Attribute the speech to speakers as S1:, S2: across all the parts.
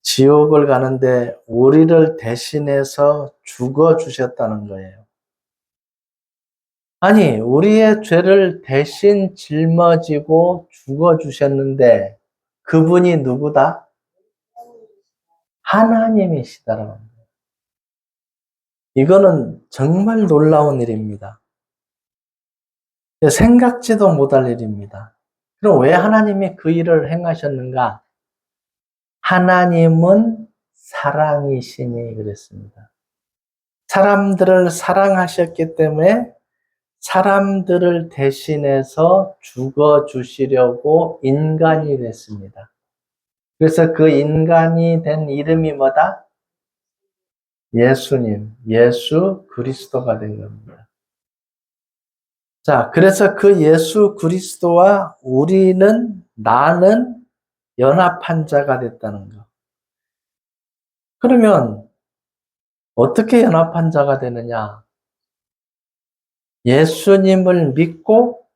S1: 지옥을 가는데 우리를 대신해서 죽어주셨다는 거예요. 아니, 우리의 죄를 대신 짊어지고 죽어주셨는데 그분이 누구다? 하나님이시다라는 거예요. 이거는 정말 놀라운 일입니다. 생각지도 못할 일입니다. 그럼 왜 하나님이 그 일을 행하셨는가? 하나님은 사랑이시니 그랬습니다. 사람들을 사랑하셨기 때문에 사람들을 대신해서 죽어주시려고 인간이 됐습니다. 그래서 그 인간이 된 이름이 뭐다? 예수님, 예수 그리스도가 된 겁니다. 자, 그래서 그 예수 그리스도와 나는 연합한 자가 됐다는 거. 그러면 어떻게 연합한 자가 되느냐? 예수님을 믿고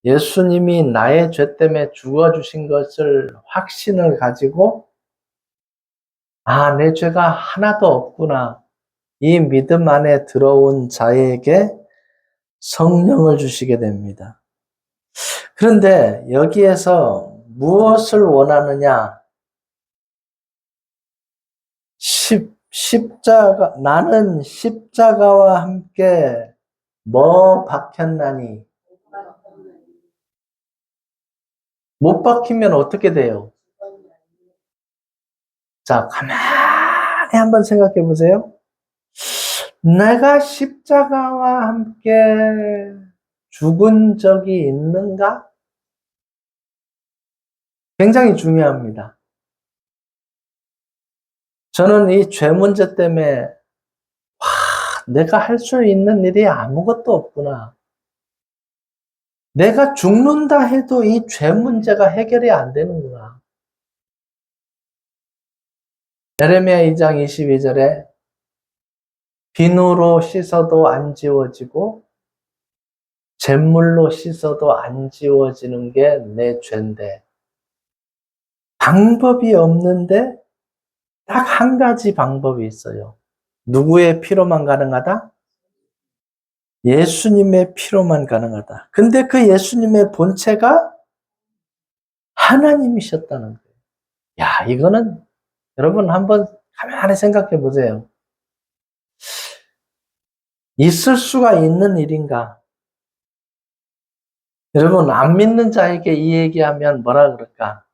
S1: 예수님이 나의 죄 때문에 죽어주신 것을 확신을 가지고 내 죄가 하나도 없구나. 이 믿음 안에 들어온 자에게 성령을 주시게 됩니다. 그런데 여기에서 무엇을 원하느냐? 나는 십자가와 함께 뭐 박혔나니? 못 박히면 어떻게 돼요? 자, 가만히 한번 생각해 보세요. 내가 십자가와 함께 죽은 적이 있는가? 굉장히 중요합니다. 저는 이 죄 문제 때문에 내가 할 수 있는 일이 아무것도 없구나. 내가 죽는다 해도 이 죄 문제가 해결이 안 되는구나. 예레미야 2장 22절에 비누로 씻어도 안 지워지고 잿물로 씻어도 안 지워지는 게 내 죄인데 방법이 없는데 딱 한 가지 방법이 있어요. 누구의 피로만 가능하다? 예수님의 피로만 가능하다. 근데 그 예수님의 본체가 하나님이셨다는 거예요. 야, 이거는 여러분 한번 가만히 생각해 보세요. 있을 수가 있는 일인가? 여러분, 안 믿는 자에게 이 얘기하면 뭐라 그럴까?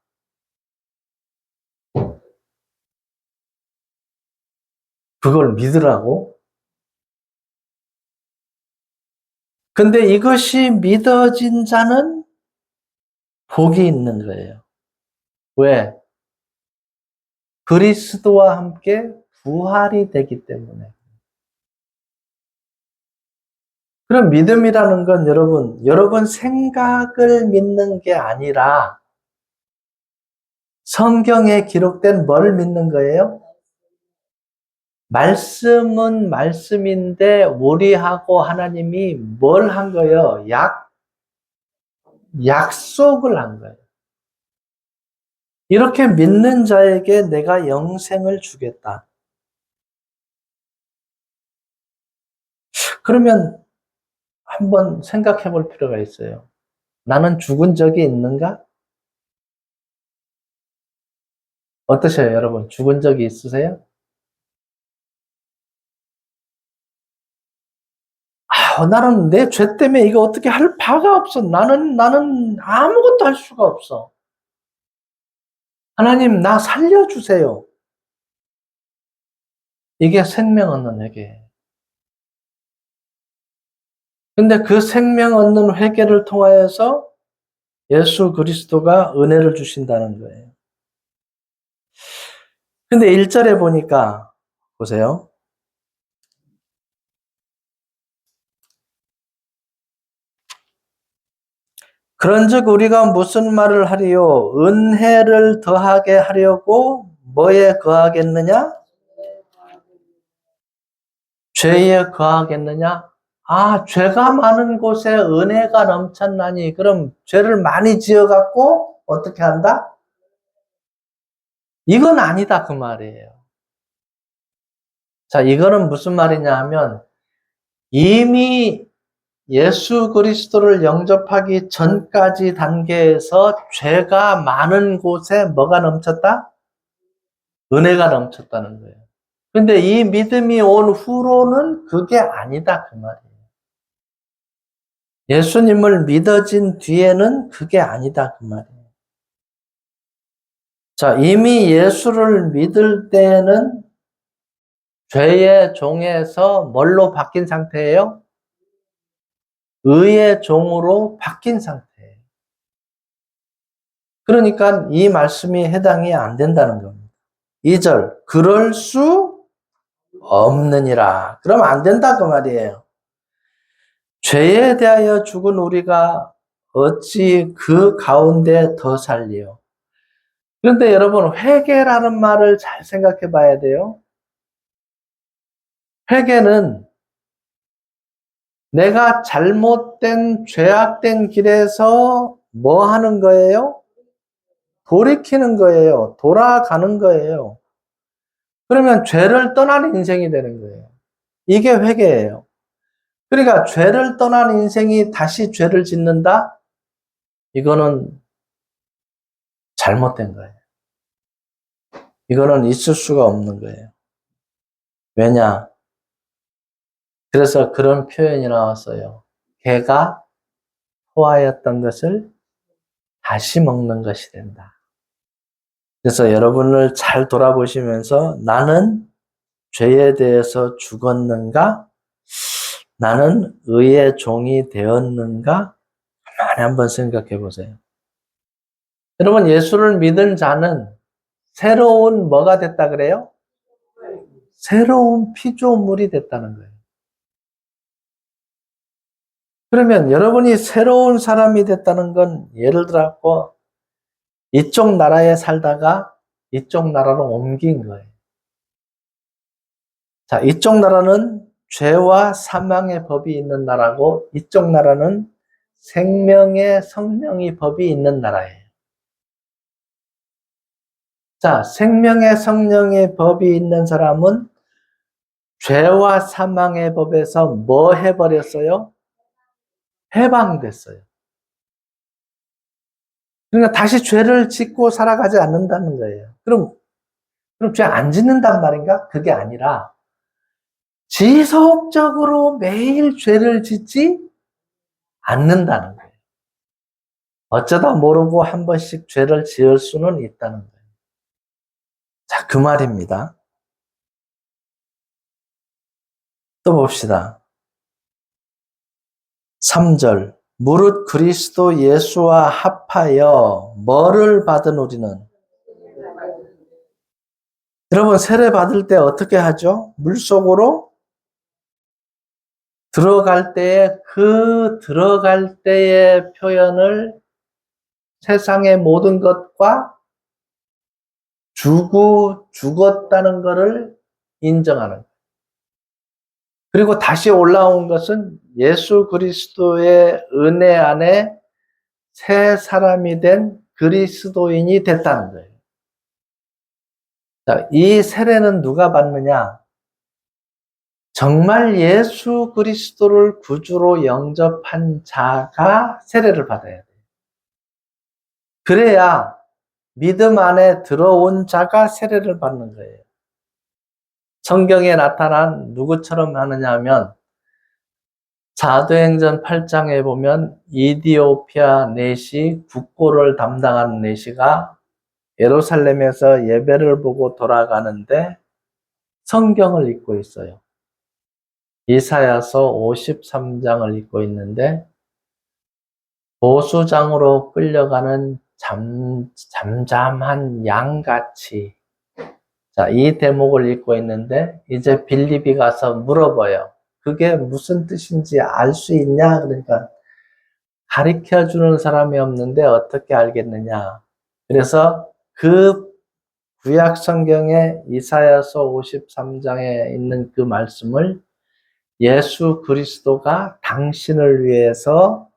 S1: 그걸 믿으라고? 근데 이것이 믿어진 자는 복이 있는 거예요. 왜? 그리스도와 함께 부활이 되기 때문에. 그럼 믿음이라는 건 여러분 생각을 믿는 게 아니라 성경에 기록된 뭘 믿는 거예요? 말씀은 말씀인데 우리하고 하나님이 뭘 한 거예요? 약속을 한 거예요. 이렇게 믿는 자에게 내가 영생을 주겠다. 그러면 한번 생각해 볼 필요가 있어요. 나는 죽은 적이 있는가? 어떠세요, 여러분? 죽은 적이 있으세요? 나는 내 죄 때문에 이거 어떻게 할 바가 없어. 나는 아무것도 할 수가 없어. 하나님, 나 살려주세요. 이게 생명 얻는 회개예요. 근데 그 생명 얻는 회개를 통하여서 예수 그리스도가 은혜를 주신다는 거예요. 근데 1절에 보니까, 보세요. 그런즉 우리가 무슨 말을 하리요? 은혜를 더하게 하려고 뭐에 거하겠느냐? 죄에 거하겠느냐? 죄가 많은 곳에 은혜가 넘쳤나니 그럼 죄를 많이 지어갖고 어떻게 한다? 이건 아니다 그 말이에요. 자, 이거는 무슨 말이냐 하면 이미 예수 그리스도를 영접하기 전까지 단계에서 죄가 많은 곳에 뭐가 넘쳤다? 은혜가 넘쳤다는 거예요. 근데 이 믿음이 온 후로는 그게 아니다 그 말이에요. 예수님을 믿어진 뒤에는 그게 아니다 그 말이에요. 자, 이미 예수를 믿을 때는 죄의 종에서 뭘로 바뀐 상태예요? 의의 종으로 바뀐 상태예요. 그러니까 이 말씀이 해당이 안 된다는 겁니다. 2절, 그럴 수 없느니라. 그럼 안 된다 그 말이에요. 죄에 대하여 죽은 우리가 어찌 그 가운데 더 살리요. 그런데 여러분, 회개라는 말을 잘 생각해 봐야 돼요. 회개는 내가 잘못된 죄악된 길에서 뭐 하는 거예요? 돌이키는 거예요. 돌아가는 거예요. 그러면 죄를 떠나는 인생이 되는 거예요. 이게 회개예요. 그러니까 죄를 떠난 인생이 다시 죄를 짓는다? 이거는 잘못된 거예요. 이거는 있을 수가 없는 거예요. 왜냐? 그래서 그런 표현이 나왔어요. 개가 토하였던 것을 다시 먹는 것이 된다. 그래서 여러분을 잘 돌아보시면서 나는 죄에 대해서 죽었는가? 나는 의의 종이 되었는가? 가만히 한번 생각해 보세요. 여러분, 예수를 믿은 자는 새로운 뭐가 됐다 그래요? 새로운 피조물이 됐다는 거예요. 그러면 여러분이 새로운 사람이 됐다는 건 예를 들어서 이쪽 나라에 살다가 이쪽 나라로 옮긴 거예요. 자, 이쪽 나라는 죄와 사망의 법이 있는 나라고 이쪽 나라는 생명의 성령의 법이 있는 나라예요. 자, 생명의 성령의 법이 있는 사람은 죄와 사망의 법에서 뭐 해버렸어요? 해방됐어요. 그러니까 다시 죄를 짓고 살아가지 않는다는 거예요. 그럼 죄 안 짓는단 말인가? 그게 아니라 지속적으로 매일 죄를 짓지 않는다는 거예요. 어쩌다 모르고 한 번씩 죄를 지을 수는 있다는 거예요. 자, 그 말입니다. 또 봅시다. 3절. 무릇 그리스도 예수와 합하여 뭐를 받은 우리는? 여러분, 세례 받을 때 어떻게 하죠? 물속으로 들어갈 때에 그 들어갈 때의 표현을 세상의 모든 것과 죽었다는 것을 인정하는 거예요. 그리고 다시 올라온 것은 예수 그리스도의 은혜 안에 새 사람이 된 그리스도인이 됐다는 거예요. 자, 이 세례는 누가 받느냐? 정말 예수 그리스도를 구주로 영접한 자가 세례를 받아야 돼요. 그래야 믿음 안에 들어온 자가 세례를 받는 거예요. 성경에 나타난 누구처럼 하느냐 하면 사도행전 8장에 보면 이디오피아 내시 국고를 담당하는 내시가 예루살렘에서 예배를 보고 돌아가는데 성경을 읽고 있어요. 이사야서 53장을 읽고 있는데 보수장으로 끌려가는 잠잠한 양같이, 자, 이 대목을 읽고 있는데 이제 빌립이 가서 물어봐요. 그게 무슨 뜻인지 알 수 있냐? 그러니까 가르쳐 주는 사람이 없는데 어떻게 알겠느냐? 그래서 그 구약 성경의 이사야서 53장에 있는 그 말씀을 예수 그리스도가 당신을 위해서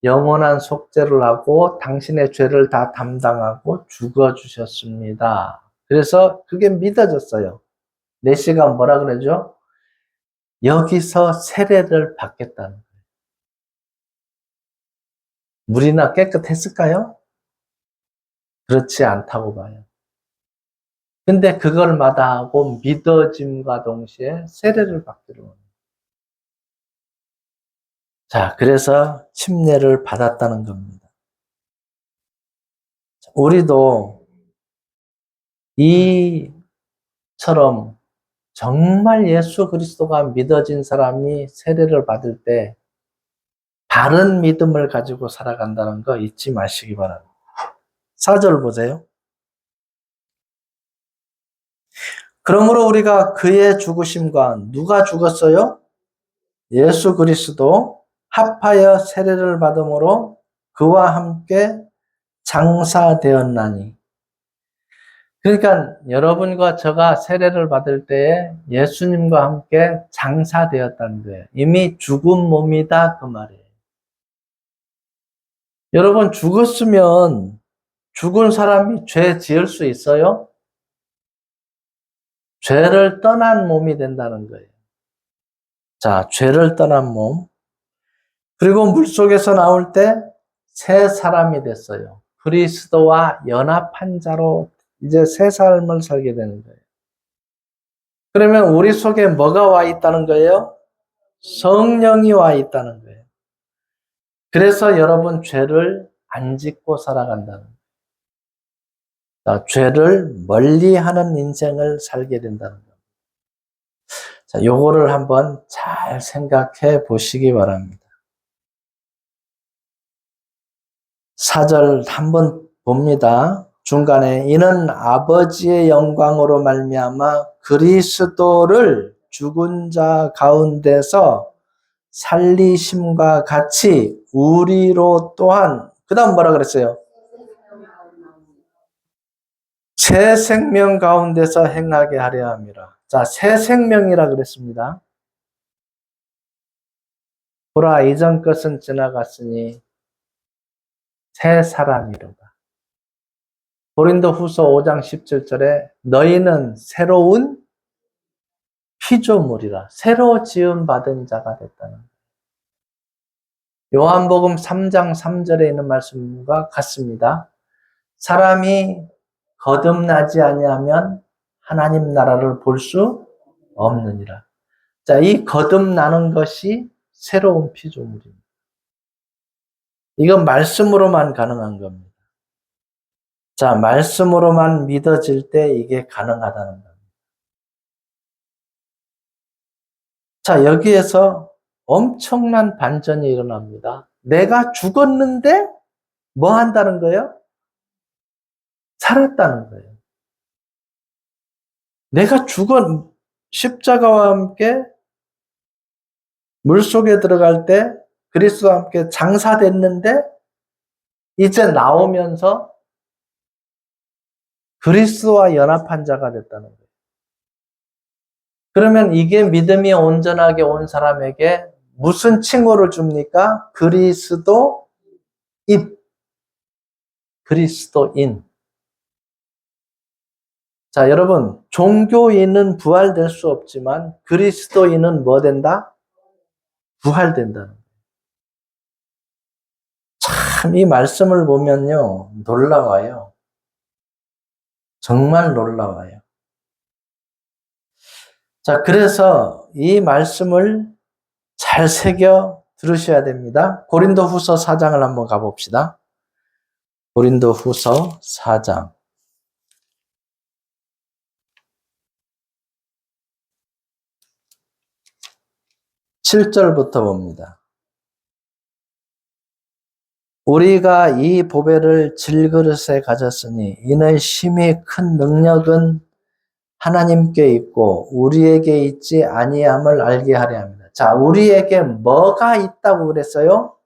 S1: 영원한 속죄를 하고 당신의 죄를 다 담당하고 죽어주셨습니다. 그래서 그게 믿어졌어요. 내시가 뭐라 그러죠? 여기서 세례를 받겠다는 거예요. 물이나 깨끗했을까요? 그렇지 않다고 봐요. 근데 그걸 마다하고 믿어짐과 동시에 세례를 받기로 합니다. 자, 그래서 침례를 받았다는 겁니다. 우리도 이처럼 정말 예수 그리스도가 믿어진 사람이 세례를 받을 때 바른 믿음을 가지고 살아간다는 거 잊지 마시기 바랍니다. 4절 보세요. 그러므로 우리가 그의 죽으심과 누가 죽었어요? 예수 그리스도 합하여 세례를 받음으로 그와 함께 장사되었나니. 그러니까 여러분과 저가 세례를 받을 때에 예수님과 함께 장사되었다는 거예요. 이미 죽은 몸이다 그 말이에요. 여러분 죽었으면 죽은 사람이 죄 지을 수 있어요? 죄를 떠난 몸이 된다는 거예요. 자, 죄를 떠난 몸. 그리고 물속에서 나올 때 새 사람이 됐어요. 그리스도와 연합한 자로 이제 새 삶을 살게 되는 거예요. 그러면 우리 속에 뭐가 와 있다는 거예요? 성령이 와 있다는 거예요. 그래서 여러분 죄를 안 짓고 살아간다는 거예요. 자, 죄를 멀리하는 인생을 살게 된다는 거예요. 자, 요거를 한번 잘 생각해 보시기 바랍니다. 4절 한번 봅니다. 중간에 이는 아버지의 영광으로 말미암아 그리스도를 죽은 자 가운데서 살리심과 같이 우리로 또한 그 다음 뭐라 그랬어요? 새 생명 가운데서 행하게 하려 함이라. 자, 새 생명이라 그랬습니다. 보라 이전 것은 지나갔으니 새 사람이로다. 고린도후서 5장 17절에 너희는 새로운 피조물이라. 새로 지음 받은 자가 됐다는 거예요. 요한복음 3장 3절에 있는 말씀과 같습니다. 사람이 거듭나지 아니하면 하나님 나라를 볼 수 없느니라. 자, 이 거듭나는 것이 새로운 피조물입니다. 이건 말씀으로만 가능한 겁니다. 자, 말씀으로만 믿어질 때 이게 가능하다는 겁니다. 자, 여기에서 엄청난 반전이 일어납니다. 내가 죽었는데 뭐 한다는 거예요? 살았다는 거예요. 내가 죽은 십자가와 함께 물속에 들어갈 때 그리스도와 함께 장사됐는데 이제 나오면서 그리스도와 연합한 자가 됐다는 거예요. 그러면 이게 믿음이 온전하게 온 사람에게 무슨 칭호를 줍니까? 그리스도인. 그리스도인. 자, 여러분, 종교인은 부활될 수 없지만 그리스도인은 뭐 된다? 부활된다는 거예요. 참, 이 말씀을 보면요, 놀라워요. 정말 놀라워요. 자, 그래서 이 말씀을 잘 새겨 들으셔야 됩니다. 고린도후서 4장을 한번 가봅시다. 고린도후서 4장. 7절부터 봅니다. 우리가 이 보배를 질그릇에 가졌으니 이는 심히 큰 능력은 하나님께 있고 우리에게 있지 아니함을 알게 하려 합니다. 자, 우리에게 뭐가 있다고 그랬어요?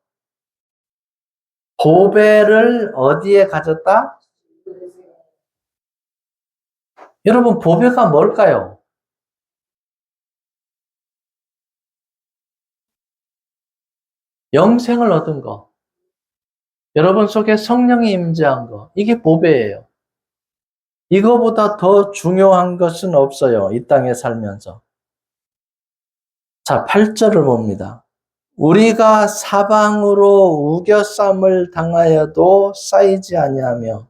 S1: 보배를 어디에 가졌다? 여러분, 보배가 뭘까요? 영생을 얻은 거. 여러분 속에 성령이 임재한 거. 이게 보배예요. 이거보다 더 중요한 것은 없어요. 이 땅에 살면서. 자, 8절을 봅니다. 우리가 사방으로 우겨쌈을 당하여도 쌓이지 아니하며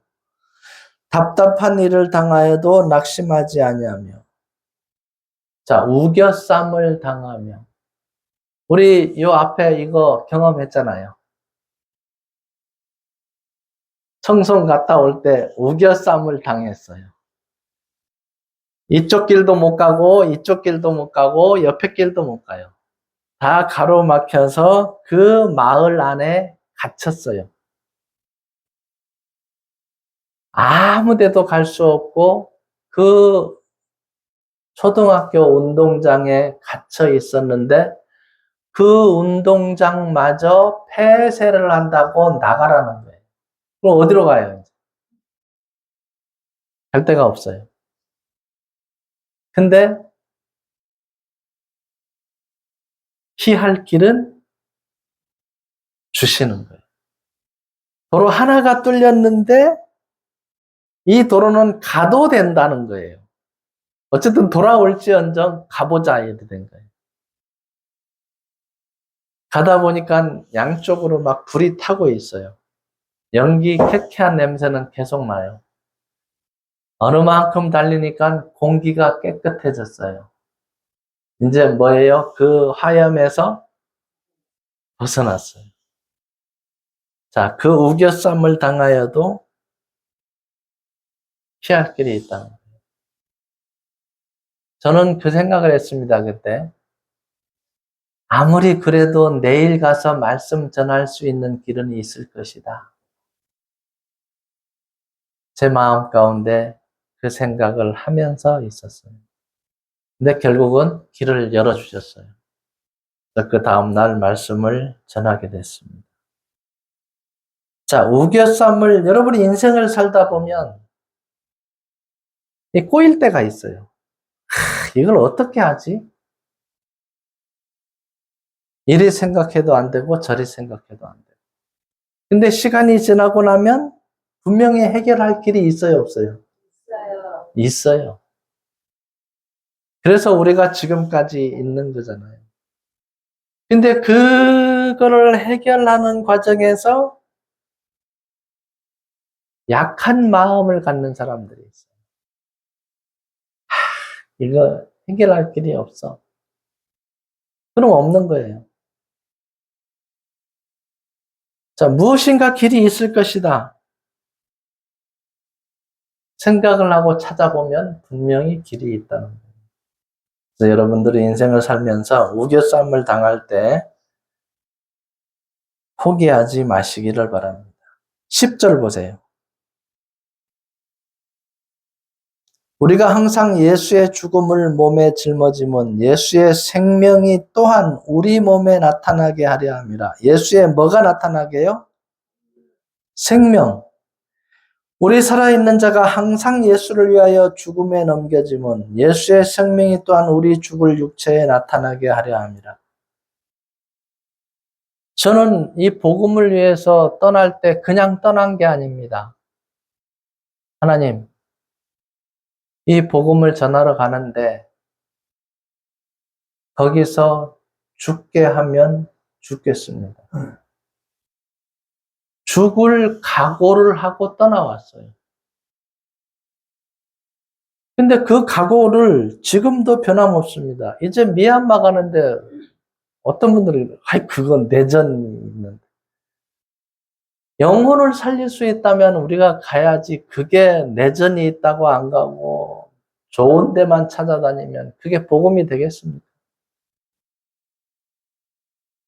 S1: 답답한 일을 당하여도 낙심하지 아니하며. 자, 우겨쌈을 당하며. 우리 요 앞에 이거 경험했잖아요. 청송 갔다 올 때 우겨쌈을 당했어요. 이쪽 길도 못 가고 이쪽 길도 못 가고 옆에 길도 못 가요. 다 가로막혀서 그 마을 안에 갇혔어요. 아무 데도 갈 수 없고 그 초등학교 운동장에 갇혀 있었는데 그 운동장마저 폐쇄를 한다고 나가라는 거예요. 그럼 어디로 가요? 갈 데가 없어요. 근데 피할 길은 주시는 거예요. 도로 하나가 뚫렸는데 이 도로는 가도 된다는 거예요. 어쨌든 돌아올지언정 가보자 이렇게 된 거예요. 가다 보니까 양쪽으로 막 불이 타고 있어요. 연기 쾌쾌한 냄새는 계속 나요. 어느 만큼 달리니까 공기가 깨끗해졌어요. 이제 뭐예요? 그 화염에서 벗어났어요. 자, 그 우겨쌈을 당하여도 피할 길이 있다는 거예요. 저는 그 생각을 했습니다, 그때. 아무리 그래도 내일 가서 말씀 전할 수 있는 길은 있을 것이다. 제 마음 가운데 그 생각을 하면서 있었어요. 근데 결국은 길을 열어주셨어요. 그 다음날 말씀을 전하게 됐습니다. 자, 우겨쌈을, 여러분이 인생을 살다 보면 꼬일 때가 있어요. 이걸 어떻게 하지? 이리 생각해도 안 되고 저리 생각해도 안 되고. 근데 시간이 지나고 나면 분명히 해결할 길이 있어요, 없어요?
S2: 있어요.
S1: 있어요. 그래서 우리가 지금까지 있는 거잖아요. 근데 그거를 해결하는 과정에서 약한 마음을 갖는 사람들이 있어요. 이거 해결할 길이 없어. 그럼 없는 거예요. 자, 무엇인가 길이 있을 것이다. 생각을 하고 찾아보면 분명히 길이 있다는 거예요. 그래서 여러분들이 인생을 살면서 우겨쌈을 당할 때 포기하지 마시기를 바랍니다. 10절 보세요. 우리가 항상 예수의 죽음을 몸에 짊어짐은 예수의 생명이 또한 우리 몸에 나타나게 하려 함이라. 예수의 뭐가 나타나게요? 생명. 우리 살아있는 자가 항상 예수를 위하여 죽음에 넘겨짐은 예수의 생명이 또한 우리 죽을 육체에 나타나게 하려 함이라. 저는 이 복음을 위해서 떠날 때 그냥 떠난 게 아닙니다. 하나님, 이 복음을 전하러 가는데 거기서 죽게 하면 죽겠습니다. 죽을 각오를 하고 떠나왔어요. 근데 그 각오를 지금도 변함없습니다. 이제 미얀마 가는데 어떤 분들이 그건 내전이 있는데 영혼을 살릴 수 있다면 우리가 가야지. 그게 내전이 있다고 안 가고 좋은 데만 찾아다니면 그게 복음이 되겠습니까?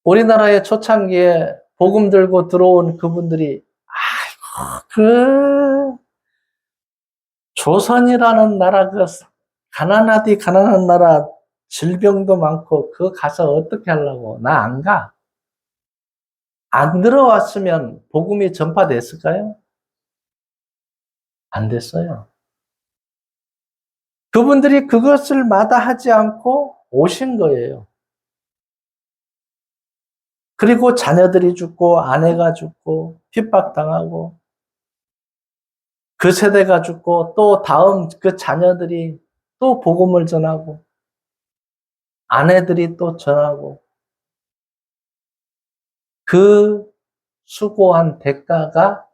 S1: 우리나라의 초창기에 복음 들고 들어온 그분들이 아이고 그 조선이라는 나라, 그 가난하디 가난한 나라, 질병도 많고 그 가서 어떻게 하려고. 나 안 가. 안 들어왔으면 복음이 전파됐을까요? 안 됐어요. 그분들이 그것을 마다하지 않고 오신 거예요. 그리고 자녀들이 죽고 아내가 죽고 핍박당하고 그 세대가 죽고 또 다음 그 자녀들이 또 복음을 전하고 아내들이 또 전하고 그 수고한 대가가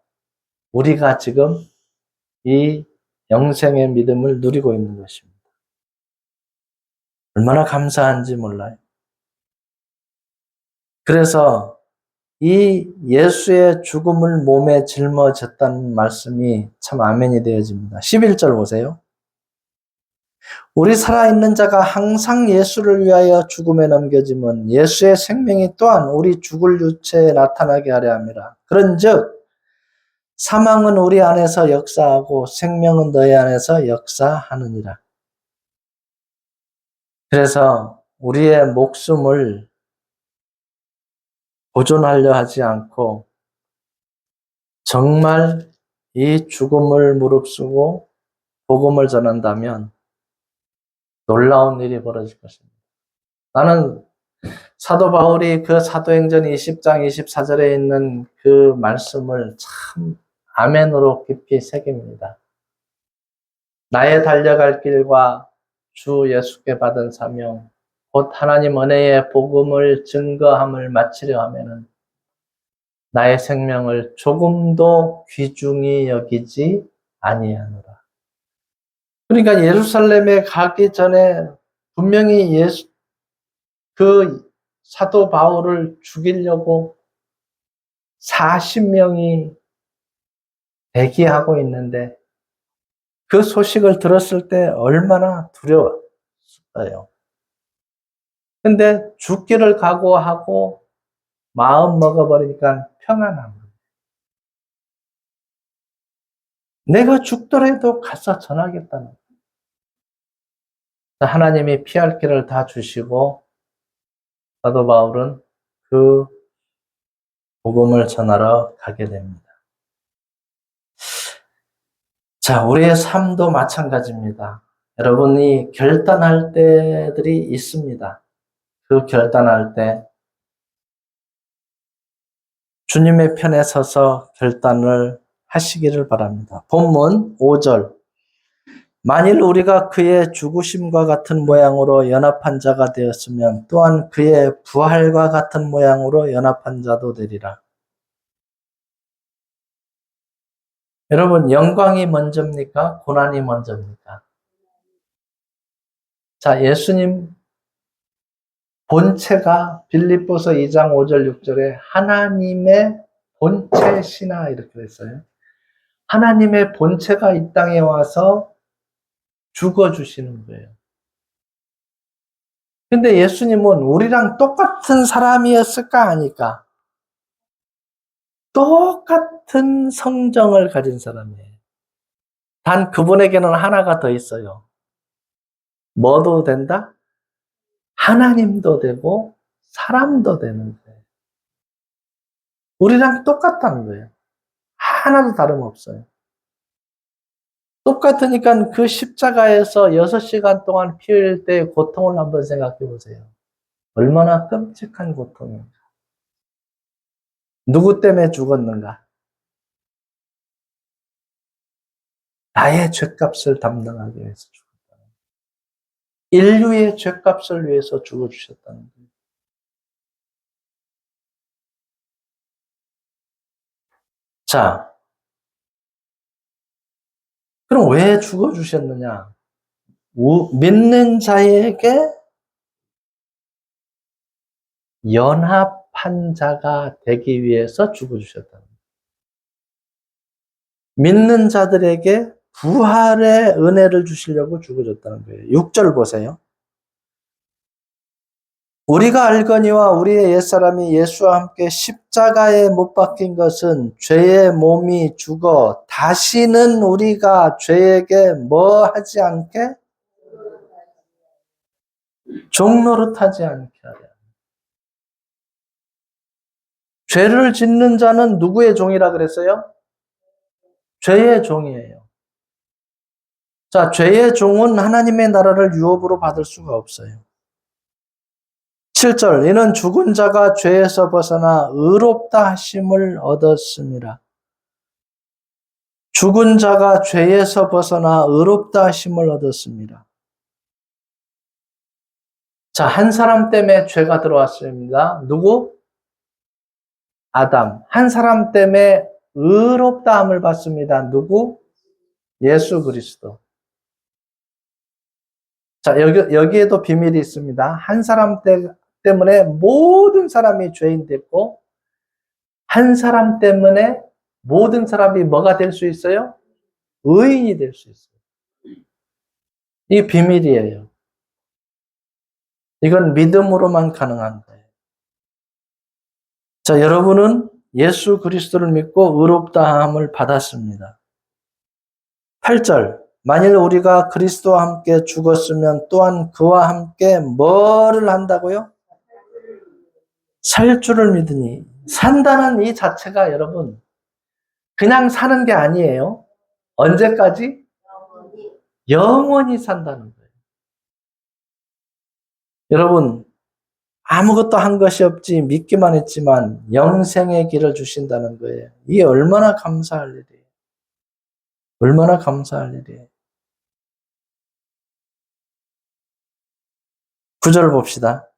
S1: 우리가 지금 이 영생의 믿음을 누리고 있는 것입니다. 얼마나 감사한지 몰라요. 그래서 이 예수의 죽음을 몸에 짊어졌다는 말씀이 참 아멘이 되어집니다. 11절 보세요. 우리 살아있는 자가 항상 예수를 위하여 죽음에 넘겨짐은 예수의 생명이 또한 우리 죽을 유체에 나타나게 하려 함이라. 그런즉 사망은 우리 안에서 역사하고 생명은 너희 안에서 역사하느니라. 그래서 우리의 목숨을 보존하려 하지 않고 정말 이 죽음을 무릅쓰고 복음을 전한다면 놀라운 일이 벌어질 것입니다. 나는 사도 바울이 그 사도행전 20장 24절에 있는 그 말씀을 참 아멘으로 깊이 새깁니다. 나의 달려갈 길과 주 예수께 받은 사명, 곧 하나님 은혜의 복음을 증거함을 마치려 하면은 나의 생명을 조금도 귀중히 여기지 아니하노라. 그러니까 예루살렘에 가기 전에 분명히 그 사도 바울을 죽이려고 40명이 대기하고 있는데 그 소식을 들었을 때 얼마나 두려웠어요. 근데 죽기를 각오하고 마음 먹어버리니까 평안한 거예요. 내가 죽더라도 가서 전하겠다는 거예요. 하나님이 피할 길을 다 주시고 사도 바울은 그 복음을 전하러 가게 됩니다. 자, 우리의 삶도 마찬가지입니다. 여러분이 결단할 때들이 있습니다. 그 결단할 때 주님의 편에 서서 결단을 하시기를 바랍니다. 본문 5절. 만일 우리가 그의 죽으심과 같은 모양으로 연합한 자가 되었으면 또한 그의 부활과 같은 모양으로 연합한 자도 되리라. 여러분, 영광이 먼저입니까? 고난이 먼저입니까? 자, 예수님 본체가 빌립보서 2장 5절 6절에 하나님의 본체시나 이렇게 됐어요. 하나님의 본체가 이 땅에 와서 죽어주시는 거예요. 근데 예수님은 우리랑 똑같은 사람이었을까 아닐까? 똑같은 성정을 가진 사람이에요. 단 그분에게는 하나가 더 있어요. 뭐도 된다? 하나님도 되고 사람도 되는 거예요. 우리랑 똑같다는 거예요. 하나도 다름없어요. 똑같으니까 그 십자가에서 6시간 동안 피 흘릴 때의 고통을 한번 생각해 보세요. 얼마나 끔찍한 고통인가. 누구 때문에 죽었는가? 나의 죗값을 담당하기 위해서 죽었다. 인류의 죗값을 위해서 죽어주셨다는 거예요. 자, 그럼 왜 죽어주셨느냐? 믿는 자에게 연합한 자가 되기 위해서 죽어주셨다는 거예요. 믿는 자들에게 부활의 은혜를 주시려고 죽어줬다는 거예요. 6절 보세요. 우리가 알거니와 우리의 옛사람이 예수와 함께 십자가에 못 박힌 것은 죄의 몸이 죽어 다시는 우리가 죄에게 뭐 하지 않게? 종노릇하지 않게 하려. 죄를 짓는 자는 누구의 종이라 그랬어요? 죄의 종이에요. 자, 죄의 종은 하나님의 나라를 유업으로 받을 수가 없어요. 7절, 이는 죽은 자가 죄에서 벗어나 의롭다 하심을 얻었습니다. 죽은 자가 죄에서 벗어나 의롭다 하심을 얻었습니다. 자, 한 사람 때문에 죄가 들어왔습니다. 누구? 아담. 한 사람 때문에 의롭다함을 받습니다. 누구? 예수 그리스도. 자, 여기에도 비밀이 있습니다. 한 사람 때문에 모든 사람이 죄인 됐고, 한 사람 때문에 모든 사람이 뭐가 될 수 있어요? 의인이 될 수 있어요. 이 비밀이에요. 이건 믿음으로만 가능한 거예요. 자, 여러분은 예수 그리스도를 믿고 의롭다함을 받았습니다. 8절. 만일 우리가 그리스도와 함께 죽었으면 또한 그와 함께 뭐를 한다고요? 살 줄을 믿으니. 산다는 이 자체가 여러분 그냥 사는 게 아니에요. 언제까지? 영원히 산다는 거예요. 여러분, 아무것도 한 것이 없지 믿기만 했지만 영생의 길을 주신다는 거예요. 이게 얼마나 감사할 일이에요. 얼마나 감사할 일이에요. 9절 봅시다.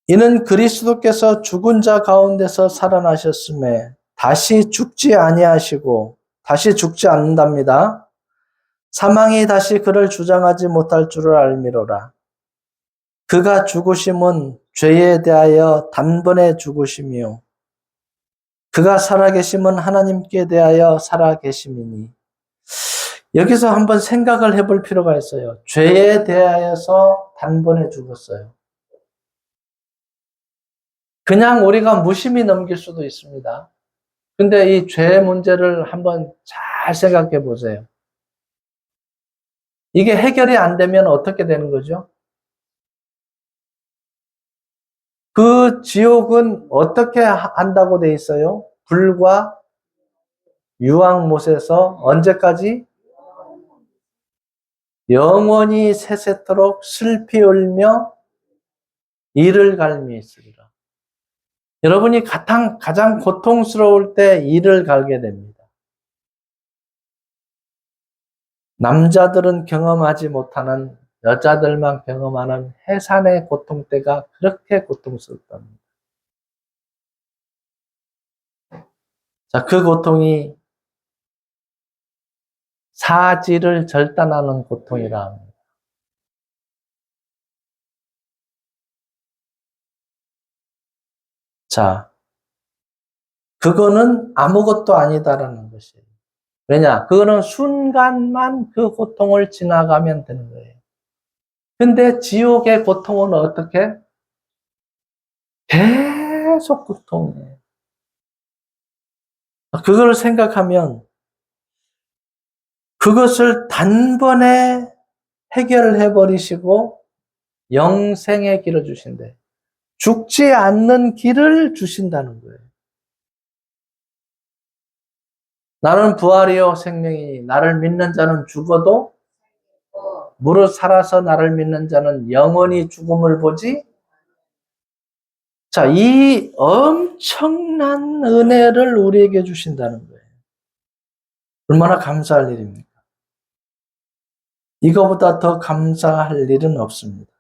S1: 이는 그리스도께서 죽은 자 가운데서 살아나셨음에 다시 죽지 아니하시고 다시 죽지 않는답니다. 사망이 다시 그를 주장하지 못할 줄을 알미로라. 그가 죽으심은 죄에 대하여 단번에 죽으심이요 그가 살아계심은 하나님께 대하여 살아계심이니. 여기서 한번 생각을 해볼 필요가 있어요. 죄에 대하여서 단번에 죽었어요. 그냥 우리가 무심히 넘길 수도 있습니다. 근데 이 죄 문제를 한번 잘 생각해 보세요. 이게 해결이 안 되면 어떻게 되는 거죠? 그 지옥은 어떻게 한다고 돼 있어요? 불과 유황못에서 언제까지? 영원히 세세토록 슬피 울며 이를 갈미 있으리라. 여러분이 가장 고통스러울 때 이를 갈게 됩니다. 남자들은 경험하지 못하는 여자들만 경험하는 해산의 고통 때가 그렇게 고통스럽답니다. 자, 그 고통이 사지를 절단하는 고통이라 합니다. 자, 그거는 아무것도 아니다라는 것이에요. 왜냐? 그거는 순간만 그 고통을 지나가면 되는 거예요. 근데 지옥의 고통은 어떻게? 계속 고통이에요. 그걸 생각하면 그것을 단번에 해결해 버리시고 영생의 길을 주신대. 죽지 않는 길을 주신다는 거예요. 나는 부활이요 생명이니 나를 믿는 자는 죽어도 무릇 살아서 나를 믿는 자는 영원히 죽음을 보지. 자, 이 엄청난 은혜를 우리에게 주신다는 거예요. 얼마나 감사할 일입니까? 이거보다 더 감사할 일은 없습니다.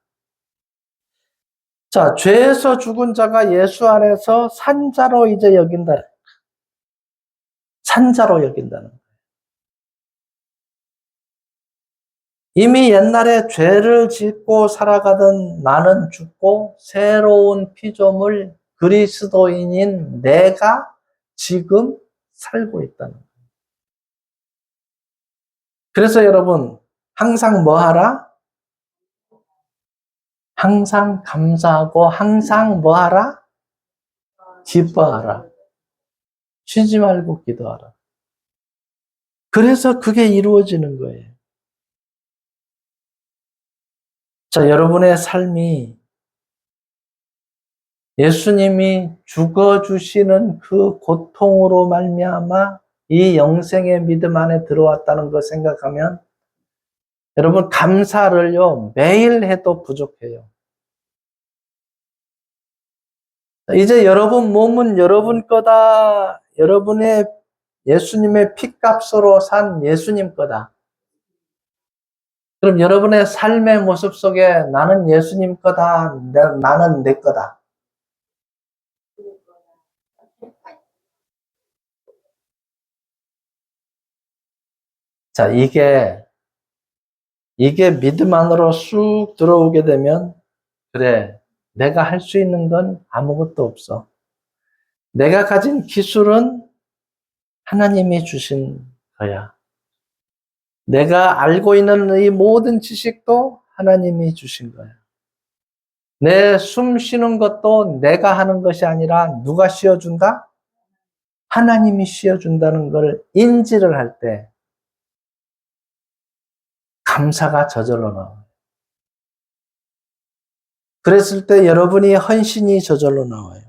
S1: 자, 죄에서 죽은 자가 예수 안에서 산자로 이제 여긴다. 산자로 여긴다는 거예요. 이미 옛날에 죄를 짓고 살아가던 나는 죽고 새로운 피조물 그리스도인인 내가 지금 살고 있다는 거예요. 그래서 여러분 항상 뭐 하라? 항상 감사하고 항상 뭐 하라? 기뻐하라. 쉬지 말고 기도하라. 그래서 그게 이루어지는 거예요. 자, 여러분의 삶이 예수님이 죽어주시는 그 고통으로 말미암아 이 영생의 믿음 안에 들어왔다는 걸 생각하면 여러분 감사를요 매일 해도 부족해요. 이제 여러분 몸은 여러분 거다. 여러분의 예수님의 피값으로 산 예수님 거다. 그럼 여러분의 삶의 모습 속에 나는 예수님 거다. 나는 내 거다. 자, 이게 믿음 안으로 쑥 들어오게 되면, 그래, 내가 할 수 있는 건 아무것도 없어. 내가 가진 기술은 하나님이 주신 거야. 내가 알고 있는 이 모든 지식도 하나님이 주신 거야. 내 숨 쉬는 것도 내가 하는 것이 아니라 누가 쉬어준다? 하나님이 쉬어준다는 걸 인지를 할 때 감사가 저절로 나와요. 그랬을 때 여러분이 헌신이 저절로 나와요.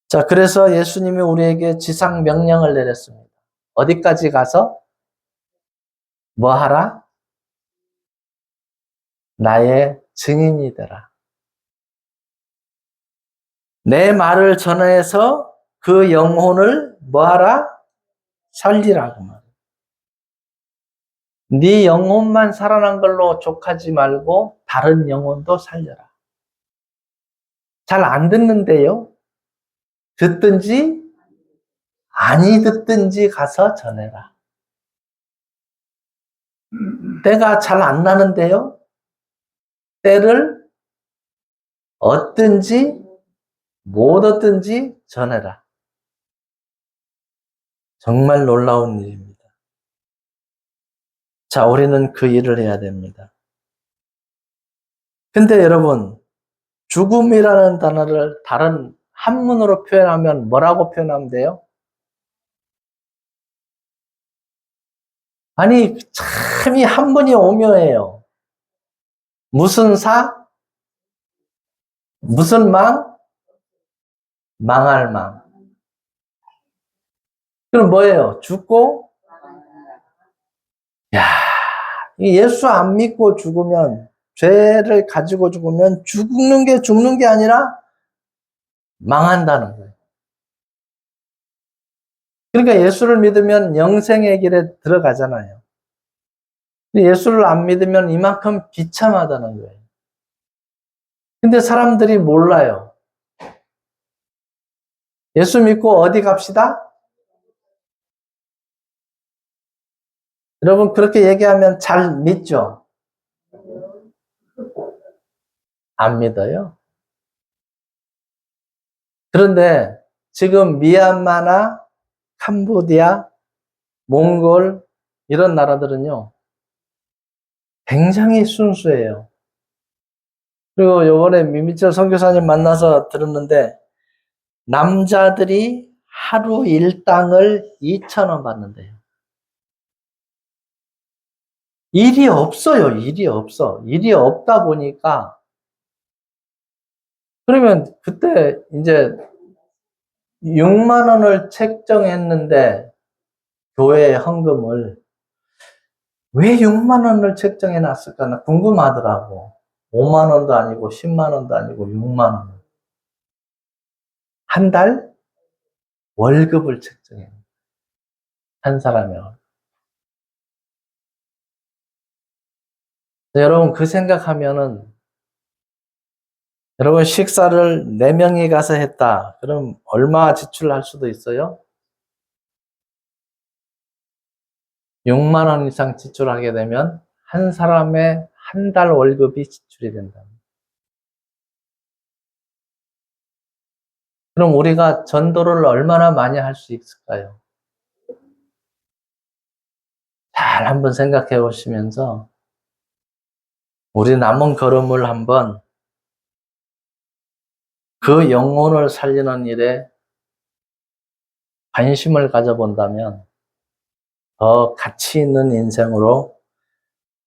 S1: 자, 그래서 예수님이 우리에게 지상 명령을 내렸습니다. 어디까지 가서 뭐 하라? 나의 증인이 되라. 내 말을 전해서 그 영혼을 뭐 하라? 살리라고 말이에요. 네 영혼만 살아난 걸로 족하지 말고 다른 영혼도 살려라. 잘 안 듣는데요. 듣든지 아니 듣든지 가서 전해라. 때가 잘 안 나는데요. 때를 얻든지 못 얻든지 전해라. 정말 놀라운 일입니다. 자, 우리는 그 일을 해야 됩니다. 근데 여러분, 죽음이라는 단어를 다른 한문으로 표현하면 뭐라고 표현하면 돼요? 아니, 참 이 한문이 오묘해요. 무슨 사? 무슨 망? 망할 망. 그럼 뭐예요? 죽고? 야, 예수 안 믿고 죽으면, 죄를 가지고 죽으면 죽는 게 아니라 망한다는 거예요. 그러니까 예수를 믿으면 영생의 길에 들어가잖아요. 예수를 안 믿으면 이만큼 비참하다는 거예요. 근데 사람들이 몰라요. 예수 믿고 어디 갑시다? 여러분, 그렇게 얘기하면 잘 믿죠? 안 믿어요? 그런데 지금 미얀마나 캄보디아, 몽골 이런 나라들은요, 굉장히 순수해요. 그리고 요번에 미미철 선교사님 만나서 들었는데, 남자들이 하루 일당을 2,000원 받는데요. 일이 없어요. 일이 없어. 일이 없다 보니까, 그러면 그때 이제 6만 원을 책정했는데, 교회 헌금을 왜 6만 원을 책정해 놨을까? 나 궁금하더라고. 5만 원도 아니고 10만 원도 아니고 6만 원. 한 달 월급을 책정해. 한 사람이요. 여러분 그 생각하면은 여러분 식사를 4명이 가서 했다. 그럼 얼마 지출할 수도 있어요? 6만 원 이상 지출하게 되면 한 사람의 한 달 월급이 지출이 된다. 그럼 우리가 전도를 얼마나 많이 할 수 있을까요? 잘 한번 생각해 보시면서 우리 남은 걸음을 한번 그 영혼을 살리는 일에 관심을 가져본다면 더 가치 있는 인생으로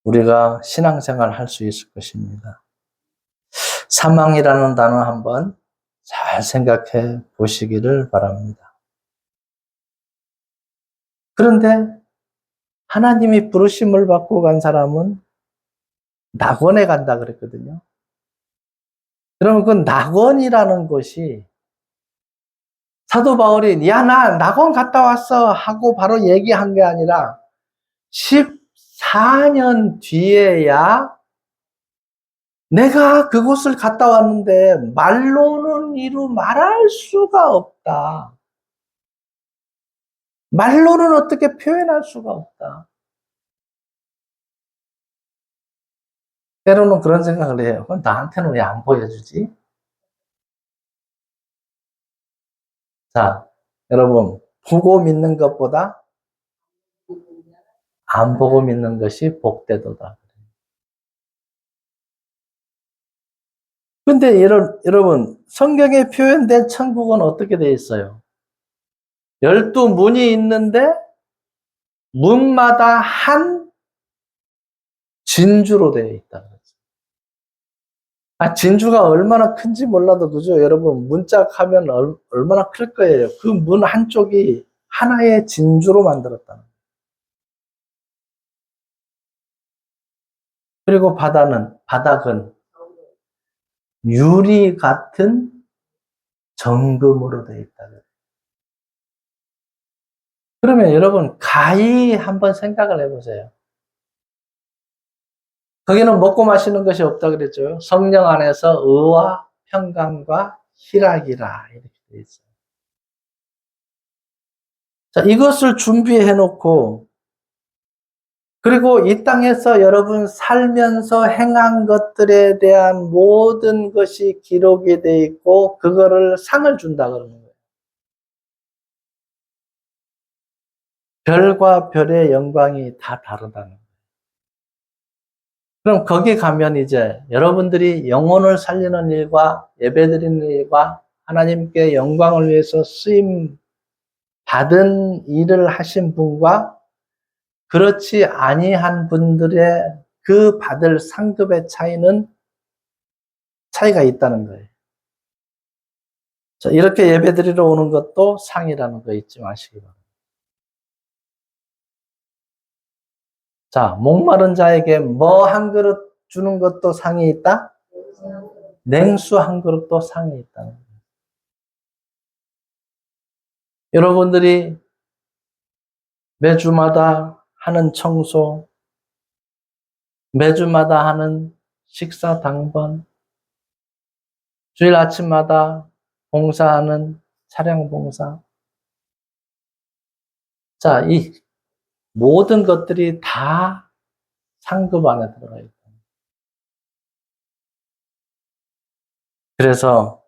S1: 우리가 신앙생활을 할 수 있을 것입니다. 사망이라는 단어 한번 잘 생각해 보시기를 바랍니다. 그런데 하나님이 부르심을 받고 간 사람은 낙원에 간다 그랬거든요. 그러면 그 낙원이라는 것이 사도 바울이 야, 나 낙원 갔다 왔어 하고 바로 얘기한 게 아니라 14년 뒤에야 내가 그곳을 갔다 왔는데 말로는 이루 말할 수가 없다. 말로는 어떻게 표현할 수가 없다. 때로는 그런 생각을 해요. 그건 나한테는 왜 안 보여주지? 자, 여러분, 보고 믿는 것보다 안 보고 믿는 것이 복되도다. 근데 여러분, 성경에 표현된 천국은 어떻게 되어 있어요? 12문이 있는데 문마다 한 진주로 되어 있다는 거죠. 진주가 얼마나 큰지 몰라도 그죠? 여러분, 문짝하면 얼마나 클 거예요. 그 문 한쪽이 하나의 진주로 만들었다는 거예요. 그리고 바닥은 유리 같은 정금으로 되어 있다. 그러면 여러분, 가히 한번 생각을 해보세요. 거기는 먹고 마시는 것이 없다 그랬죠. 성령 안에서 의와 평강과 희락이라 이렇게 되어 있어요. 자, 이것을 준비해 놓고 그리고 이 땅에서 여러분 살면서 행한 것들에 대한 모든 것이 기록이 되어 있고 그거를 상을 준다 그러는 거예요. 별과 별의 영광이 다 다르다는 거예요. 그럼 거기 가면 이제 여러분들이 영혼을 살리는 일과 예배드리는 일과 하나님께 영광을 위해서 쓰임 받은 일을 하신 분과 그렇지 아니한 분들의 그 받을 상급의 차이가 있다는 거예요. 자, 이렇게 예배드리러 오는 것도 상이라는 거 잊지 마시기 바랍니다. 자, 목마른 자에게 뭐 한 그릇 주는 것도 상이 있다? 냉수 한 그릇도 상이 있다는 거예요. 여러분들이 매주마다 하는 청소, 매주마다 하는 식사 당번, 주일 아침마다 봉사하는 차량 봉사. 자, 이 모든 것들이 다 상급 안에 들어가 있다. 그래서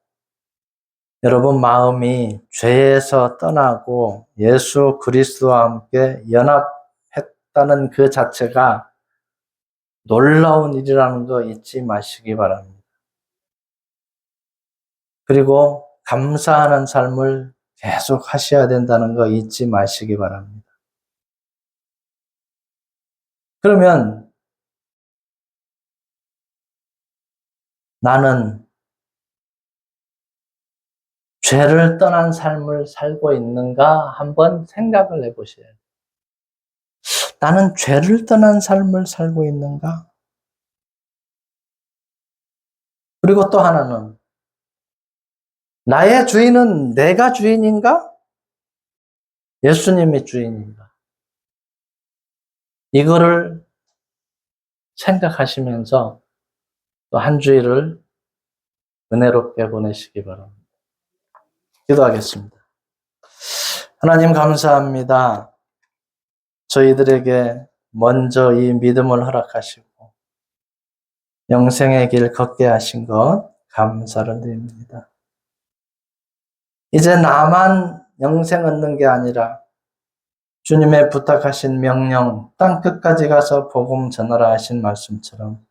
S1: 여러분 마음이 죄에서 떠나고 예수 그리스도와 함께 연합했다는 그 자체가 놀라운 일이라는 거 잊지 마시기 바랍니다. 그리고 감사하는 삶을 계속 하셔야 된다는 거 잊지 마시기 바랍니다. 그러면 나는 죄를 떠난 삶을 살고 있는가 한번 생각을 해보셔야 돼요. 나는 죄를 떠난 삶을 살고 있는가? 그리고 또 하나는 나의 주인은 내가 주인인가? 예수님이 주인인가? 이거를 생각하시면서 또 한 주일을 은혜롭게 보내시기 바랍니다. 기도하겠습니다. 하나님 감사합니다. 저희들에게 먼저 이 믿음을 허락하시고 영생의 길 걷게 하신 것 감사를 드립니다. 이제 나만 영생 얻는 게 아니라 주님의 부탁하신 명령, 땅 끝까지 가서 복음 전하라 하신 말씀처럼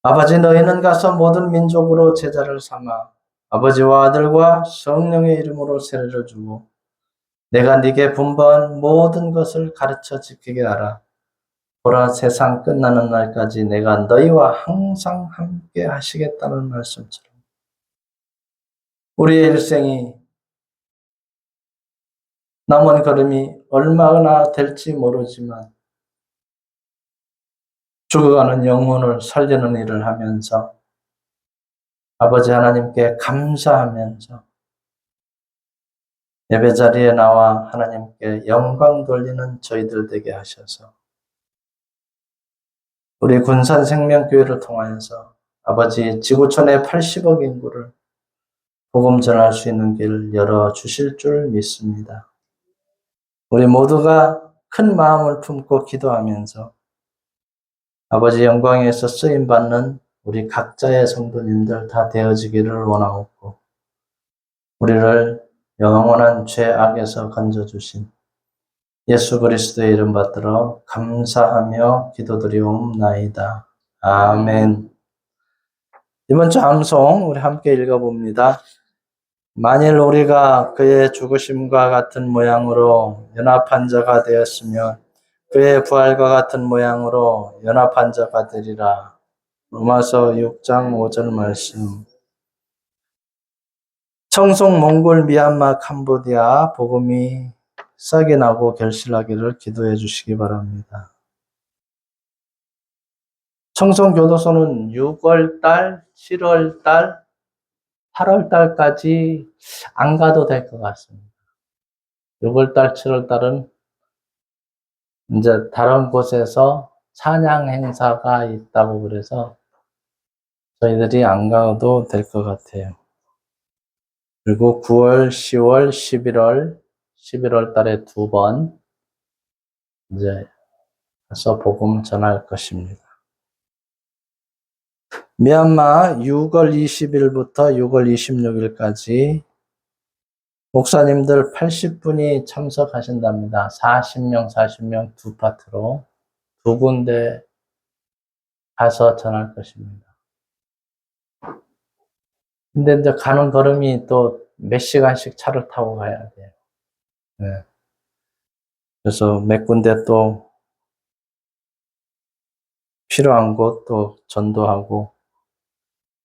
S1: 아버지 너희는 가서 모든 민족으로 제자를 삼아 아버지와 아들과 성령의 이름으로 세례를 주고 내가 네게 분부한 모든 것을 가르쳐 지키게 하라. 보라 세상 끝나는 날까지 내가 너희와 항상 함께 하시겠다는 말씀처럼 우리의 일생이 남은 걸음이 얼마나 될지 모르지만 죽어가는 영혼을 살리는 일을 하면서 아버지 하나님께 감사하면서 예배 자리에 나와 하나님께 영광 돌리는 저희들 되게 하셔서 우리 군산생명교회를 통하여서 아버지 지구촌의 80억 인구를 복음 전할 수 있는 길을 열어주실 줄 믿습니다. 우리 모두가 큰 마음을 품고 기도하면서 아버지 영광에서 쓰임받는 우리 각자의 성도님들 다 되어지기를 원하옵고 우리를 영원한 죄악에서 건져주신 예수 그리스도의 이름 받들어 감사하며 기도드리옵나이다. 아멘. 이번 주 암송 우리 함께 읽어봅니다. 만일 우리가 그의 죽으심과 같은 모양으로 연합한 자가 되었으면 그의 부활과 같은 모양으로 연합한 자가 되리라. 로마서 6장 5절 말씀. 청송, 몽골, 미얀마, 캄보디아 복음이 싹이 나고 결실하기를 기도해 주시기 바랍니다. 청송 교도소는 6월달, 7월달, 8월달까지 안 가도 될 것 같습니다. 6월달, 7월달은 이제 다른 곳에서 찬양 행사가 있다고 그래서 저희들이 안 가도 될 것 같아요. 그리고 9월, 10월, 11월 달에 2번 이제 가서 복음 전할 것입니다. 미얀마 6월 20일부터 6월 26일까지 목사님들 80분이 참석하신답니다. 40명 두 파트로 두 군데 가서 전할 것입니다. 근데 이제 가는 걸음이 또 몇 시간씩 차를 타고 가야 돼요. 네. 그래서 몇 군데 또 필요한 곳 또 전도하고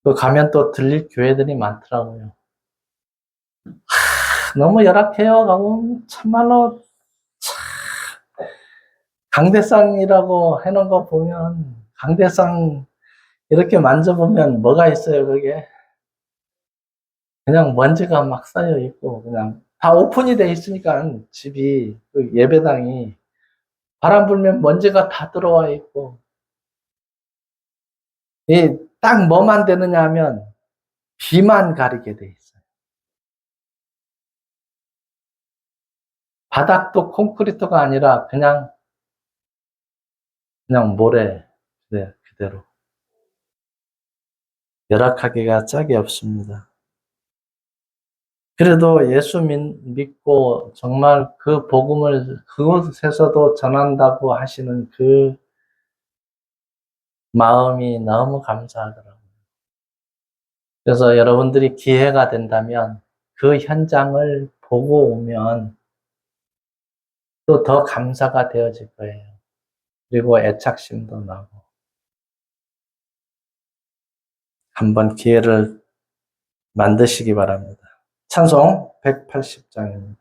S1: 또 가면 또 들릴 교회들이 많더라고요. 너무 열악해요. 가고 참말로 강대상이라고 해놓은 거 보면 강대상 이렇게 만져보면 뭐가 있어요, 그게? 그냥 먼지가 막 쌓여 있고 그냥 다 오픈이 돼 있으니까 집이 그 예배당이 바람 불면 먼지가 다 들어와 있고 이 딱 뭐만 되느냐 하면 비만 가리게 돼 있어요. 바닥도 콘크리트가 아니라 그냥 모래 그대로 열악하기가 짝이 없습니다. 그래도 예수 믿고 정말 그 복음을 그곳에서도 전한다고 하시는 그 마음이 너무 감사하더라고요. 그래서 여러분들이 기회가 된다면 그 현장을 보고 오면 또 더 감사가 되어질 거예요. 그리고 애착심도 나고. 한번 기회를 만드시기 바랍니다. 찬송 180장입니다.